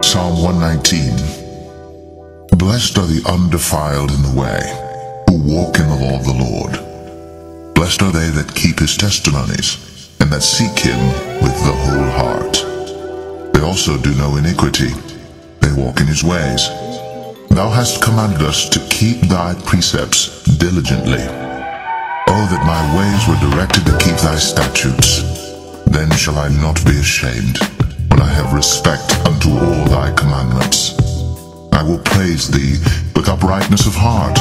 Psalm 119. Blessed are the undefiled in the way, who walk in the law of the Lord. Blessed are they that keep his testimonies, and that seek him with the whole heart. They also do no iniquity, they walk in his ways. Thou hast commanded us to keep thy precepts diligently. Oh, that my ways were directed to keep thy statutes. Then shall I not be ashamed, when I have respect unto all thy commandments. I will praise thee with uprightness of heart,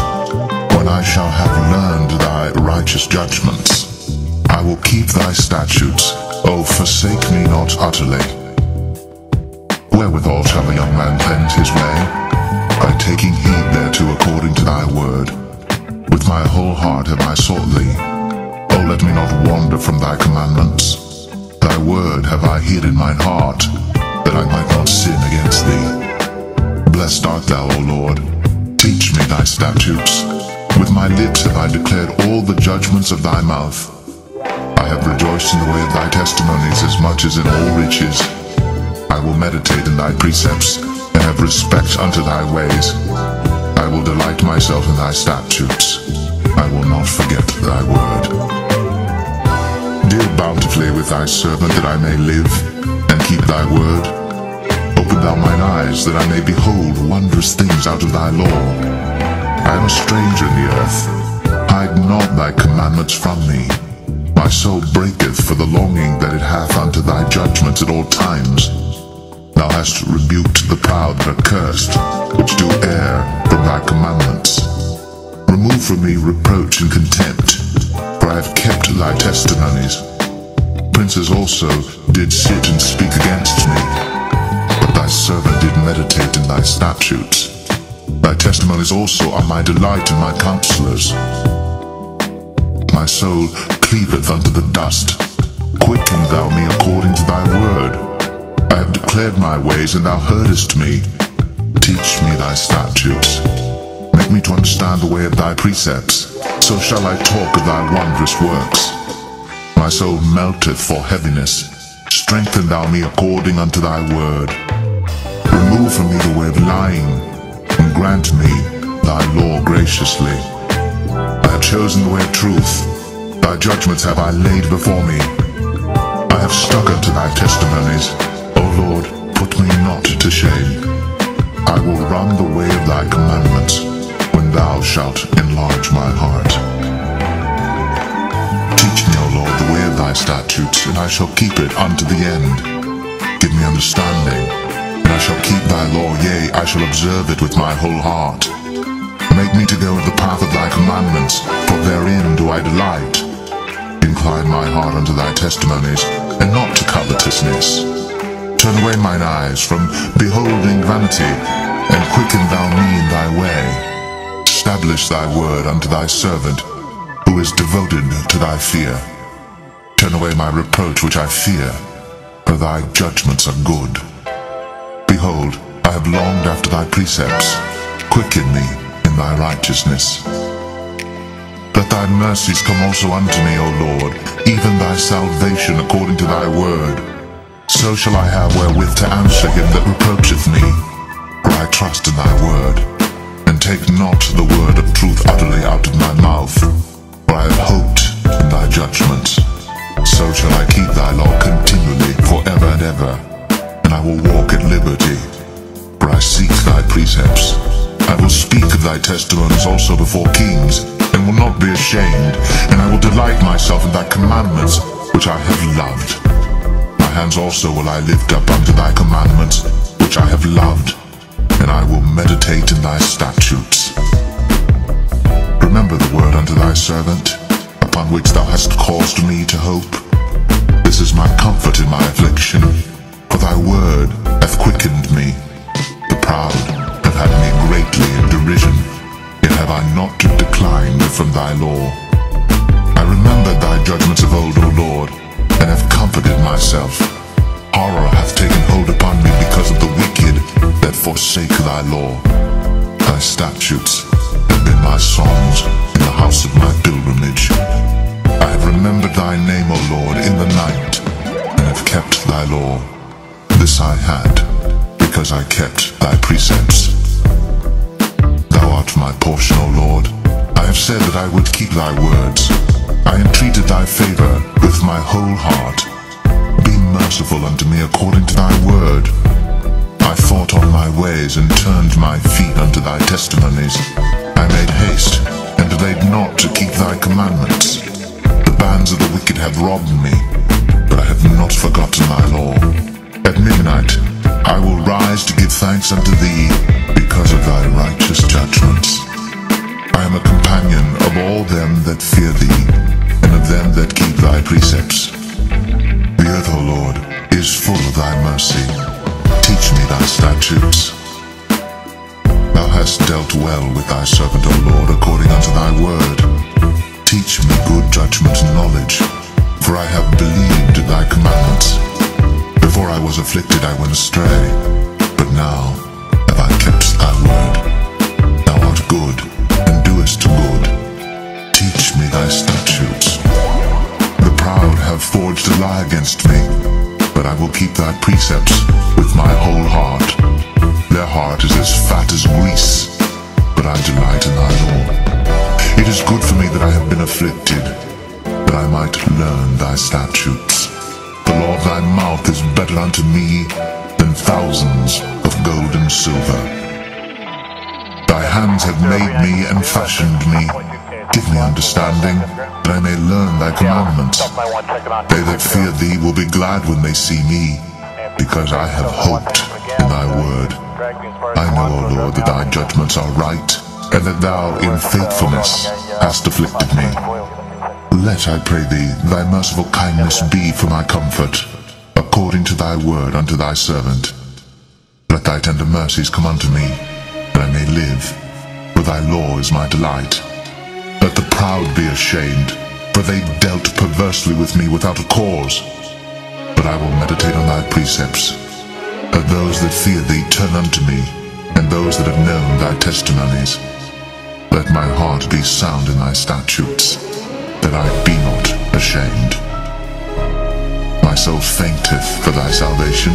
when I shall have learned thy righteous judgments. I will keep thy statutes, O forsake me not utterly. Wherewithal shall a young man cleanse his way? By taking heed thereto according to thy word. With my whole heart have I sought thee. O let me not wander from thy commandments. Thy word have I hid in mine heart, that I might not sin against thee. Blessed art thou, O Lord. Teach me thy statutes. With my lips have I declared all the judgments of thy mouth. I have rejoiced in the way of thy testimonies as much as in all riches. I will meditate in thy precepts, and have respect unto thy ways. I will delight myself in thy statutes. I will not forget thy word. Deal bountifully with thy servant, that I may live, and keep thy word. Open thou mine eyes, that I may behold wondrous things out of thy law. I am a stranger in the earth. Hide not thy commandments from me. My soul breaketh for the longing that it hath unto thy judgments at all times. Thou hast rebuked the proud that are cursed, which do err from thy commandments. Remove from me reproach and contempt, for I have kept thy testimonies. Princes also did sit and speak against me, but thy servant did meditate in thy statutes. Thy testimonies also are my delight and my counselors. My soul cleaveth unto the dust. Quicken thou me according to thy word. I have declared my ways, and thou heardest me. Teach me thy statutes. Make me to understand the way of thy precepts. So shall I talk of thy wondrous works. My soul melteth for heaviness. Strengthen thou me according unto thy word. Remove from me the way of lying, and grant me thy law graciously. I have chosen the way of truth. Thy judgments have I laid before me. I have stuck unto thy testimonies. O Lord, put me not to shame. I will run the way of thy commandments, when thou shalt enlarge my heart. Teach me, O Lord, the way of thy statutes, and I shall keep it unto the end. Give me understanding, and I shall keep thy law, yea, I shall observe it with my whole heart. Make me to go in the path of thy commandments, for therein do I delight. Incline my heart unto thy testimonies, and not to covetousness. Turn away mine eyes from beholding vanity, and quicken thou me in thy way. Establish thy word unto thy servant, who is devoted to thy fear. Turn away my reproach which I fear, for thy judgments are good. Behold, I have longed after thy precepts. Quicken me in thy righteousness. Let thy mercies come also unto me, O Lord, even thy salvation according to thy word. So shall I have wherewith to answer him that reproacheth me. For I trust in thy word, and take not the word of truth utterly out of my mouth. For I have hoped in thy judgments. So shall I keep thy law continually for ever and ever, and I will walk at liberty. For I seek thy precepts. I will speak of thy testimonies also before kings, and will not be ashamed, and I will delight myself in thy commandments, which I have loved. My hands also will I lift up unto thy commandments, which I have loved, and I will meditate in thy statutes. Remember the word unto thy servant, upon which thou hast caused me to hope. This is my comfort in my affliction, for thy word hath quickened me. The proud have had me greatly in derision, yet have I not declined from thy law. I remembered thy judgments of old, O Lord, and have comforted myself. Horror hath taken hold upon me because of the wicked that forsake thy law. Thy statutes have been my songs in the house of my pilgrimage. I have remembered thy name, O Lord, in the night, and have kept thy law. This I had, because I kept thy precepts. Thou art my portion, O Lord. I have said that I would keep thy words. I entreated thy favor with my whole heart. Be merciful unto me according to thy word. I thought on my ways and turned my feet unto thy testimonies. I made haste and delayed not to keep thy commandments. The bands of the wicked have robbed me, but I have not forgotten thy law. At midnight I will rise to give thanks unto thee because of thy righteous judgments. I am a companion of all them that fear thee, and of them that keep thy precepts. The earth, O Lord, is full of thy mercy. Teach me thy statutes. Thou hast dealt well with thy servant, O Lord, according unto thy word. Teach me good judgment and knowledge, for I have believed thy commandments. Before I was afflicted I went astray, but now have I kept thy word. Thou art good, and doest good. Teach me thy statutes. The proud have forged a lie against me, but I will keep thy precepts with my whole heart. Their heart is as fat as grease, but I delight in thy law. It is good for me that I have been afflicted, that I might learn thy statutes. The law of thy mouth is better unto me than thousands of gold and silver. Thy hands have made me and fashioned me. Give me understanding, that I may learn thy commandments. They that fear thee will be glad when they see me, because I have hoped in thy word. I know, O Lord, that thy judgments are right, and that thou in faithfulness hast afflicted me. Let, I pray thee, thy merciful kindness be for my comfort, according to thy word unto thy servant. Let thy tender mercies come unto me, that I may live, for thy law is my delight. Let the proud be ashamed, for they dealt perversely with me without a cause. But I will meditate on thy precepts. Let those that fear thee turn unto me, and those that have known thy testimonies. Let my heart be sound in thy statutes, that I be not ashamed. My soul fainteth for thy salvation,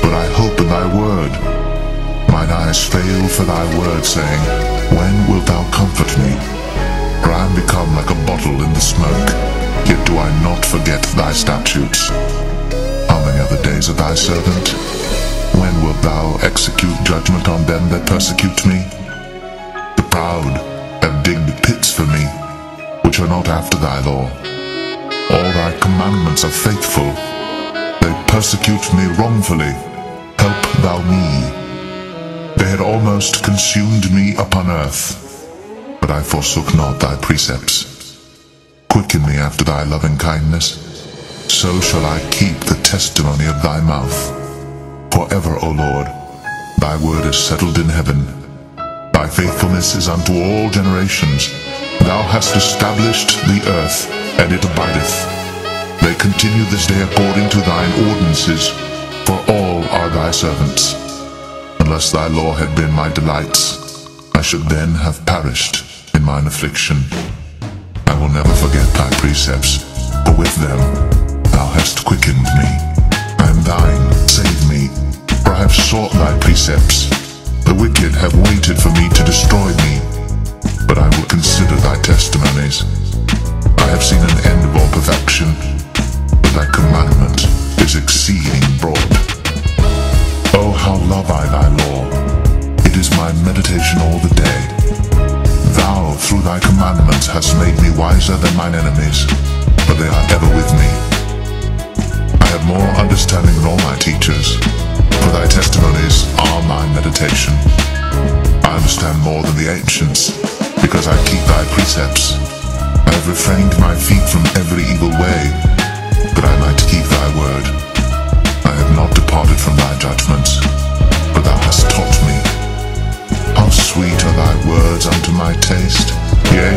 but I hope in thy word. Mine eyes fail for thy word, saying, when wilt thou comfort me? For I am become like a bottle in the smoke, yet do I not forget thy statutes. How many are the days of thy servant? When wilt thou execute judgment on them that persecute me? The proud have digged pits for me, which are not after thy law. All thy commandments are faithful. They persecute me wrongfully. Help thou me. They had almost consumed me upon earth, but I forsook not thy precepts. Quicken me after thy loving kindness, so shall I keep the testimony of thy mouth. Forever, O Lord, thy word is settled in heaven. Thy faithfulness is unto all generations. Thou hast established the earth, and it abideth. They continue this day according to thine ordinances, for all are thy servants. Unless thy law had been my delights, I should then have perished in mine affliction. I will never forget thy precepts, for with them thou hast quickened me. I am thine, save me, for I have sought thy precepts. The wicked have waited for me to destroy me, but I will consider thy testimonies. I have seen an end of all perfection, but thy commandment is exceeding broad. Oh, how love I thy law! It is my meditation all the day. Thou, through thy commandments, hast made me wiser than mine enemies, for they are ever with me. I have more understanding than all my teachers, for thy testimonies are my meditation. I understand more than the ancients, because I keep thy precepts. I have refrained my feet from every evil way, that I might keep thy word. I have not departed from thy judgments, but thou hast taught me. How sweet are thy words unto my taste, yea,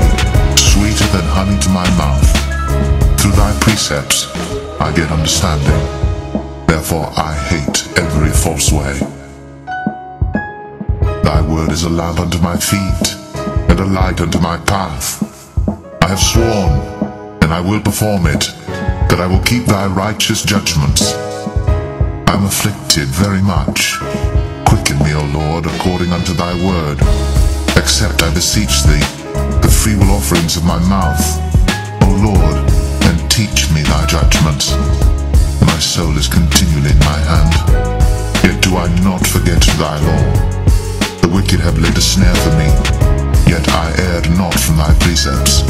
sweeter than honey to my mouth. Through thy precepts I get understanding, therefore I hate every false way. Thy word is a lamp unto my feet, and a light unto my path. I have sworn, and I will perform it, that I will keep thy righteous judgments. I I am afflicted very much. Quicken me, O Lord, according unto thy word. Accept, I beseech thee, the freewill offerings of my mouth, O Lord, and teach me thy judgments. My soul is continually in my hand, yet do I not forget thy law. The wicked have laid a snare for me, yet I erred not from thy precepts.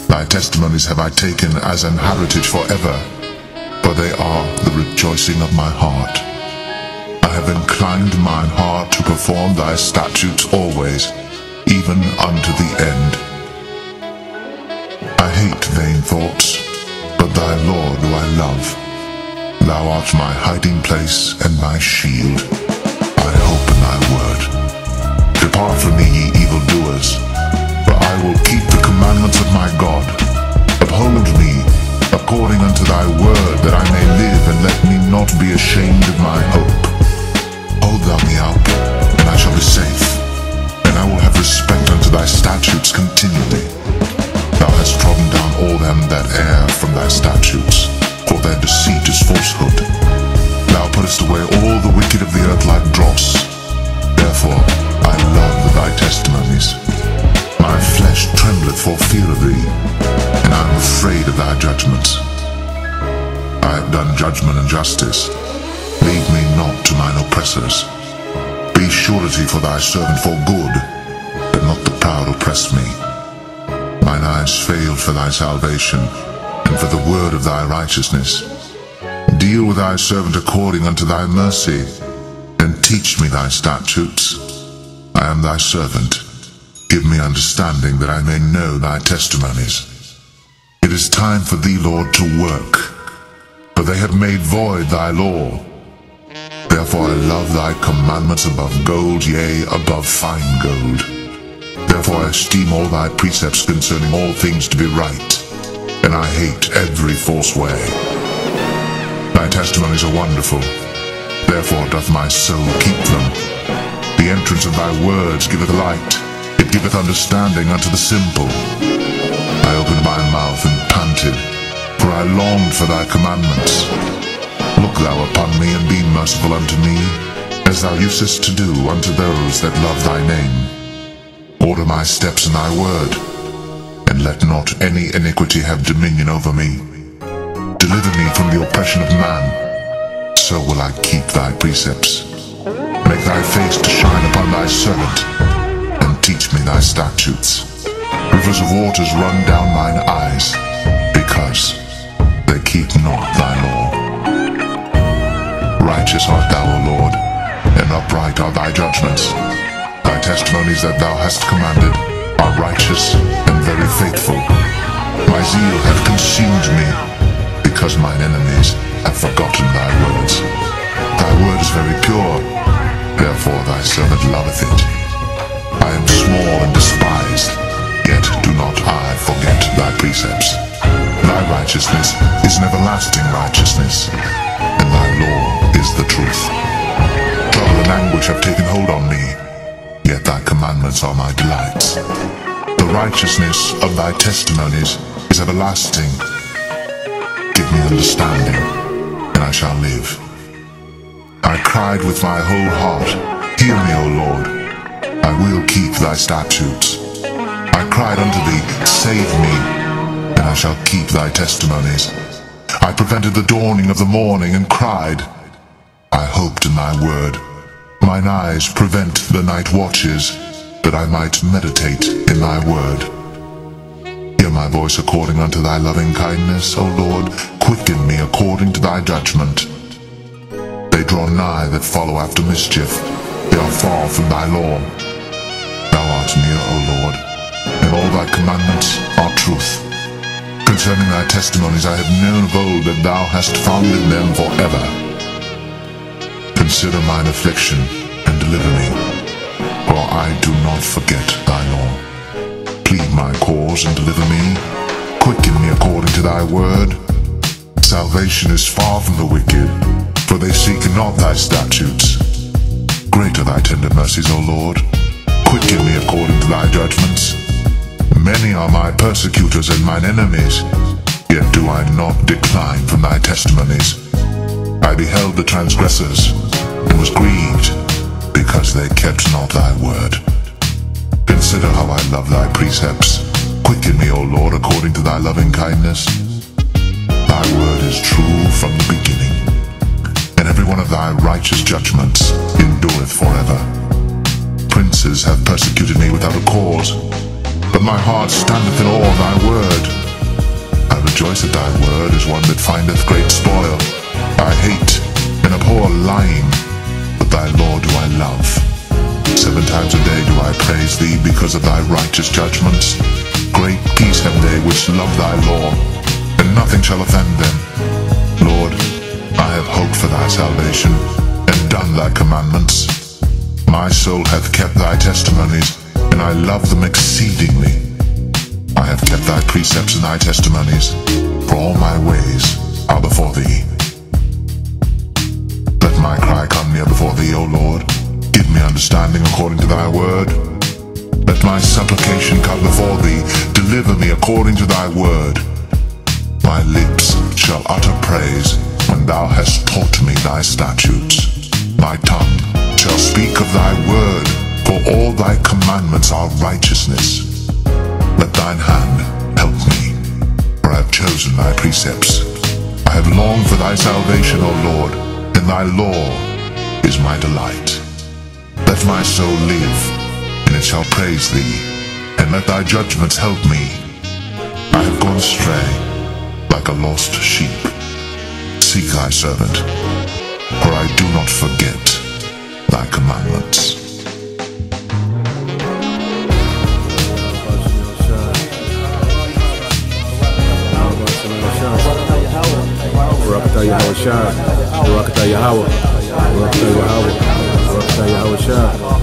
Thy testimonies have I taken as an heritage forever, for they are the rejoicing of my heart. I have inclined mine heart to perform thy statutes always, even unto the end. I hate vain thoughts, but thy law do I love. Thou art my hiding place and my shield. I hope in thy word. Depart from me, ye evildoers, for I will keep the commandments of my God. Uphold me according unto thy word, that I may live, and let me not be ashamed of my hope. Hold thou me up, and I shall be safe, and I will have respect unto thy statutes continually. Thou hast trodden down all them that err from thy statutes, for their deceit is falsehood. Thou puttest away all the wicked of the earth like dross. Therefore I love thy testimonies. My flesh trembleth for fear of thee, and I am afraid of thy judgments. I have done judgment and justice. Leave me not to mine oppressors. Be surety for thy servant for good, that not the proud oppress me. Mine eyes failed for thy salvation, and for the word of thy righteousness. Deal with thy servant according unto thy mercy, and teach me thy statutes. I am thy servant. Give me understanding, that I may know thy testimonies. It is time for thee, Lord, to work, for they have made void thy law. Therefore I love thy commandments above gold, yea, above fine gold. Therefore I esteem all thy precepts concerning all things to be right, and I hate every false way. Thy testimonies are wonderful, therefore doth my soul keep them. The entrance of thy words giveth light, it giveth understanding unto the simple. I opened my mouth and panted, for I longed for thy commandments. Look thou upon me, and be merciful unto me, as thou usest to do unto those that love thy name. Order my steps in thy word, and let not any iniquity have dominion over me. Deliver me from the oppression of man, so will I keep thy precepts. Make thy face to shine upon thy servant, and teach me thy statutes. Rivers of waters run down mine eyes, because they keep not thy law. Righteous art thou, O Lord, and upright are thy judgments. Thy testimonies that thou hast commanded are righteous and very faithful. My zeal hath consumed me, because mine enemies have forgotten thy words. Thy word is very pure, therefore thy servant loveth it. I am small and despised, yet do not I forget thy precepts. Thy righteousness is an everlasting righteousness, and thy law is the truth. Trouble and anguish have taken hold on me, yet thy commandments are my delights. The righteousness of thy testimonies is everlasting. Give me understanding, and I shall live. I cried with my whole heart, hear me, O Lord. I will keep thy statutes. I cried unto thee, save me, and I shall keep thy testimonies. I prevented the dawning of the morning, and cried. I hoped in thy word. Mine eyes prevent the night watches, that I might meditate in thy word. Hear my voice according unto thy loving kindness, O Lord. Quicken me according to thy judgment. They draw nigh that follow after mischief. They are far from thy law. Thou art near, O Lord, and all thy commandments are truth. Concerning thy testimonies I have known of old, that thou hast founded them forever. Consider mine affliction, and deliver me, for I do not forget thy law. Plead my cause, and deliver me. Quicken me according to thy word. Salvation is far from the wicked, for they seek not thy statutes. Great are thy tender mercies, O Lord. Quicken me according to thy judgments. Many are my persecutors and mine enemies, yet do I not decline from thy testimonies. I beheld the transgressors, and was grieved, because they kept not thy word. Consider how I love thy precepts. Quicken me, O Lord, according to thy loving kindness. Thy word is true from the beginning, and every one of thy righteous judgments endureth forever. Princes have persecuted me without a cause, but my heart standeth in awe of thy word. I rejoice at thy word as one that findeth great spoil. I hate and abhor lying, but thy law do I love. 7 times a day do I praise thee because of thy righteous judgments. Great peace have they which love thy law, and nothing shall offend them. Lord, I have hoped for thy salvation, and done thy commandments. My soul hath kept thy testimonies, and I love them exceedingly. I have kept thy precepts and thy testimonies, for all my ways are before thee. Let my cry come near before thee, O Lord. Give me understanding according to thy word. Let my supplication come before thee. Deliver me according to thy word. My lips shall utter praise when thou hast taught me thy statutes. My tongue shall speak of thy word, for all thy commandments are righteousness. Let thine hand help me, for I have chosen thy precepts. I have longed for thy salvation, O Lord, and thy law is my delight. Let my soul live, and it shall praise thee, and let thy judgments help me. I have gone astray, like a lost sheep. Seek thy servant, for I do not forget thy commandments. Barakatah Yahweh Shai, Barakatah Yahweh, Barakatah Yahweh, Barakatah Yahweh Shai.